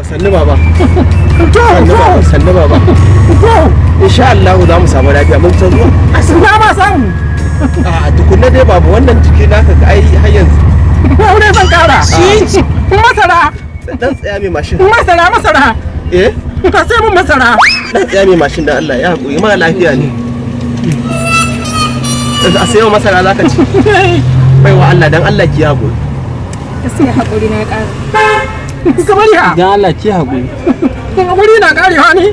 sannu baba. Sannu baba. Insha Allah za mu samu lafiya mun san zuwa. Asina ma samu. A tukunna dai babu wannan jiki naka ka ai har yanzu. Aure zan kara. Masara. Dan tsaya mai mashin. Masara. Eh? Ka sai mun masara. Dan tsaya mai mashin da Allah ya haƙuri mara lafiya ne. A sayo masara zaka ci. Baiwa Allah dan Allah ki haƙuri. Gaskiya haƙuri na ƙara. Kamar ya. Dan Allah ki haƙuri. Haƙuri na ƙarewa ne.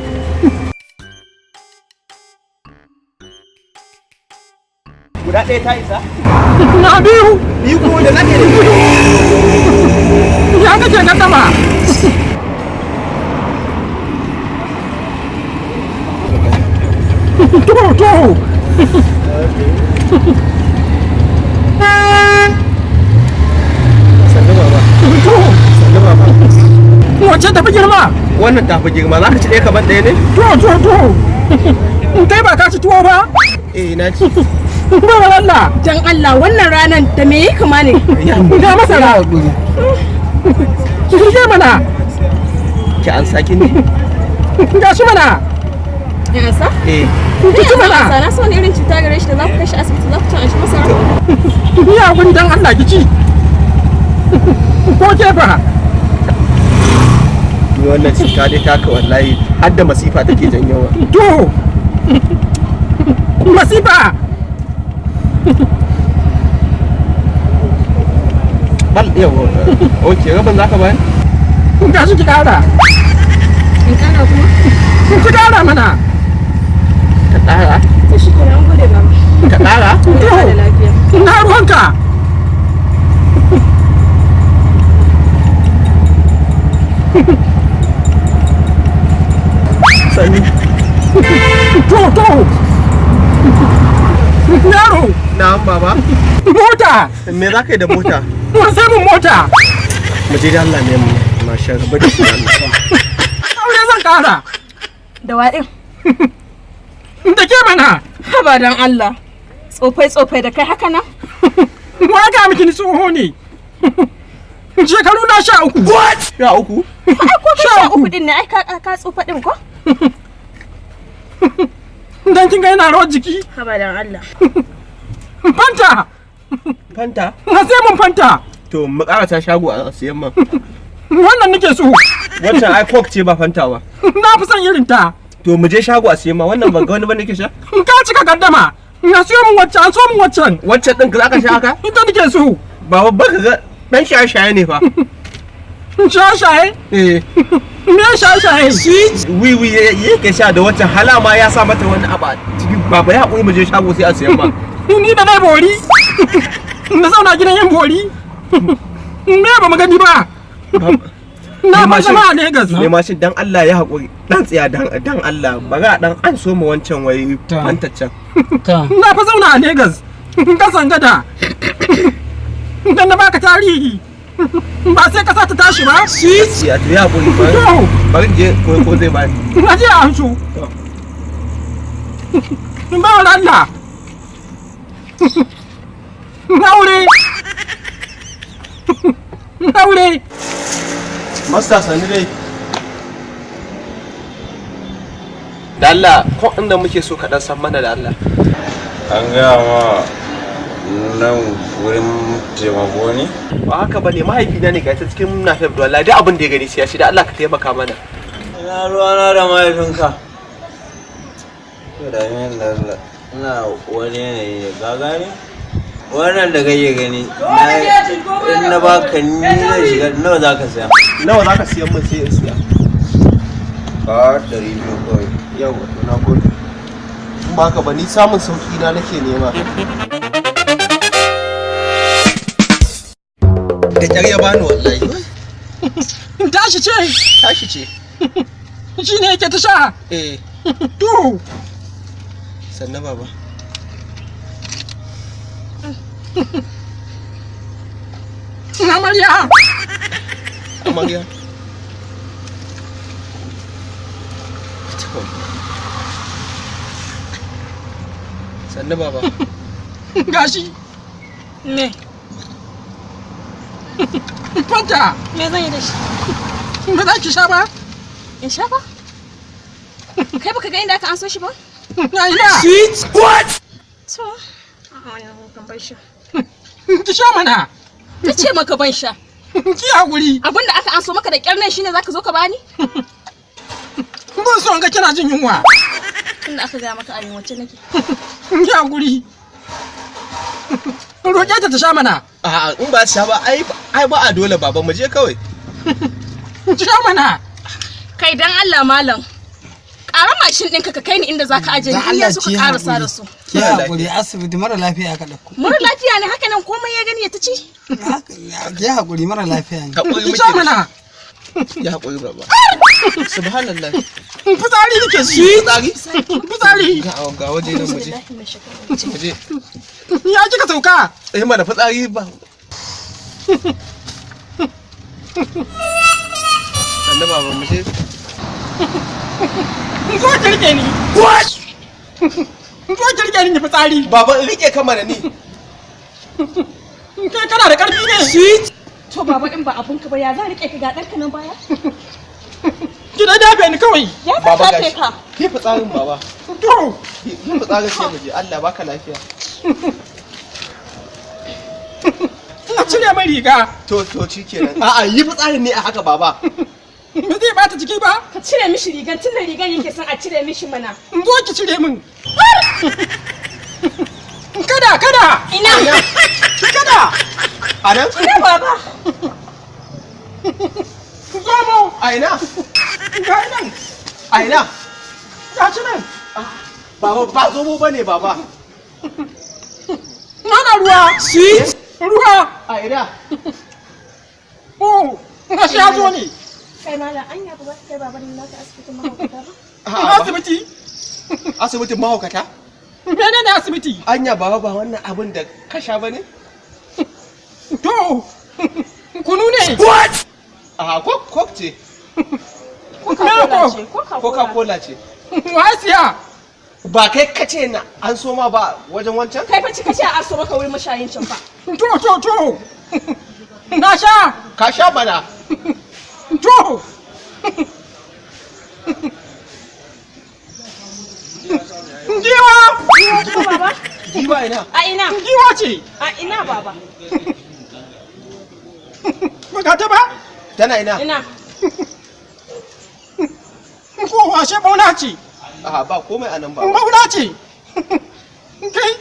Guda ɗaya ta isa? Na biyu. Biyu ko da nake da ya kake gaddama. To. sannu baba. Sannu baba. Wacce tafi girma? Wannan tafi girma za ka ci ɗaya kaban ɗaya ne? To. Kai ba ka ci tuwo ba? Eh na ci. Ba Allah. Dan Allah wannan ranar da me yi kama ne? Ga masara. Ki mana. Ki an saki ne? Ga shi mana. Ya sa? Eh. Ki mana. Sana so ne irin cuta gare shi da za ku kai shi asibiti za ku ci an shi masara. Ya gun dan Allah ki ci. Ko ke fa? Ni wannan cuta dai taka wallahi har da masifa take janyowa. To. Masifa. Bal yawa. Oke rabin zaka bayar? Ga shi ki kara. In kana kuma? Ki kara mana. Ka ƙara? To shi kenan an gode mama. Ka ƙara? Ina da lafiya. Na ruwanka. Sani. To. Yaro. Na'am baba. Mota. Me za ka yi da mota? Sai mun mota. Mu je da Allah ne mu. Masha Allah. Bari ku Allah. Aure zan kara. Da waɗin. Da ke mana. Haba dan Allah. Tsofai da kai haka nan? Wa ga miki ni tsoho ne. Shekaru na 13. What? 13? Ai ko ka 13 din ne ai ka tsofa din ko? Dan kin ga yana rawar jiki. Haba dan Allah. Fanta. Fanta? Na sai mun fanta. To mu ƙara ta shago a siyan man. Wannan nake so. Wancan ai coke ce ba fanta ba. Na fi son irin ta. To mu je shago a siyan man wannan ban ga wani bane ke sha? Ka cika gaddama. Na siyo mun wacce, an so mun waccan. Wancan din za ka sha haka? Ita nake so. Baba baka ga dan shaye-shaye ne fa. Shaye-shaye? Eh. Me shaye-shaye? Wiwi yake sha da wancan halama ya sa mata wani abu a ciki. Baba ya haƙuri mu je shago sai a siyan man. Ni da dai bori. Na zauna gidan yan bori. Me ba mu gani ba. Na ba zama a Lagos. Me mashin dan Allah ya haƙuri. Dan tsaya dan Allah. Baga dan an so mu wancan wai fantaccen. Na fa zauna a Lagos. Kasan gada. Dan na baka tarihi. Ba sai kasa ta tashi ba. Ya to ya haƙuri ba. Bari je ko zai bani. Na je a hancu. Ba wa Allah. Aure. Masta sani dai. Da Allah ko inda muke so ka dan san mana da Allah. An gaya ma nan wurin taimako ne? Ba haka bane mahaifina ne ga ta cikin nafiyar da wallahi duk abin da ya gani sai ya shi da Allah ka taimaka mana. Ina ruwana da mahaifinka. To da min da Allah. Ina wani yanayi ne ka gane? Wannan da kake gani in na baka ni zai shiga nawa za ka siya? Nawa za ka siyan min sai in siya? Ka 200 kawai. Yau na gode. In ba haka ba ni samun sauki na nake nema. Da kyar ya bani wallahi. Tashi ce. Tashi ce. Shi ne yake ta sha. Eh. To. Sannan baba. Amarya. Amarya. Sannan baba. Gashi. Me? Fanta. Me zan yi da shi? Ba za ki sha ba? In sha ba? Kai baka ga inda aka anso shi ba? Ya ina. To, wannan kan ban sha. Ki sha mana. Ta ce maka ban sha. Ki hakuri. Abinda aka anso maka da kyar nan shine zaka zo ka bani? Ban son ga kina jin yunwa. Tunda aka ga maka ayin wacce nake. Ki hakuri. Roƙe ta sha mana. A'a in ba sha ba ai ba a dole baba mu je kawai. Ki sha mana. Kai dan Allah malam. Ƙara mashin ɗinka ka kai ni inda zaka aje ni in yanzu ka ƙarasa da su. Ki hakuri asibiti mara lafiya ka dauko. Mara lafiya ne haka nan komai ya gani ya ta ci. Ki hakuri mara lafiya ne. Hakuri Ki muke. sha mana. Ya hakuri baba. Subhanallah. Fitsari nake shi. Fitsari. Ga waje nan mu je. Mu je. Ya kika sauka. Eh mana fitsari ba. Allah baba mu je. Zo ki rike ni. Zo ki rike ni fitsari. Baba rike ka mana ni. Kai kana da karfi ne. To baba in ba abunka ba ya za rike ka ga ɗanka nan baya? Ki da dafe ni kawai. Ya za Baba ka gashi. ka. Ke fitsarin baba. To. Ke fitsarin sai mu je. Allah baka lafiya. Ina cire mai riga. To shikenan. A'a yi fitsarin ne a haka baba. Me zai bata jiki ba? Ka cire mishi rigan tun da rigan yake son a cire mishi mana. Zo ki cire min. Kada. Ina. Kada. A nan? Ina baba. Zomo. A ina? Ga nan. A ina? Ga shi nan. Baba ba zomo bane baba. Mana ruwa. Ruwa. A ina? Oh, ga shi ya zo ne. Kai malam anya ba kai baban naka asibitin mahaukata ba? Asibiti. Asibitin mahaukata? Menene asibiti? Anya baba ba wannan abin da ka sha bane? To. Kunu ne. A kok ce. Coca-Cola ce. Coca-Cola ce. Wa siya? Ba kai kace na an so ma ba wajen wancan? Kai fa cika ce a aso maka wurin mashayin can fa. To. Na sha. Ka sha mana. To. Giwa. Giwa ce baba? Giwa ina? A ina? Giwa ce. A ina baba? Baka ta ba? Tana ina? Ina. Ko washe bauna ce. A ba komai anan ba. Bauna ce. Kai.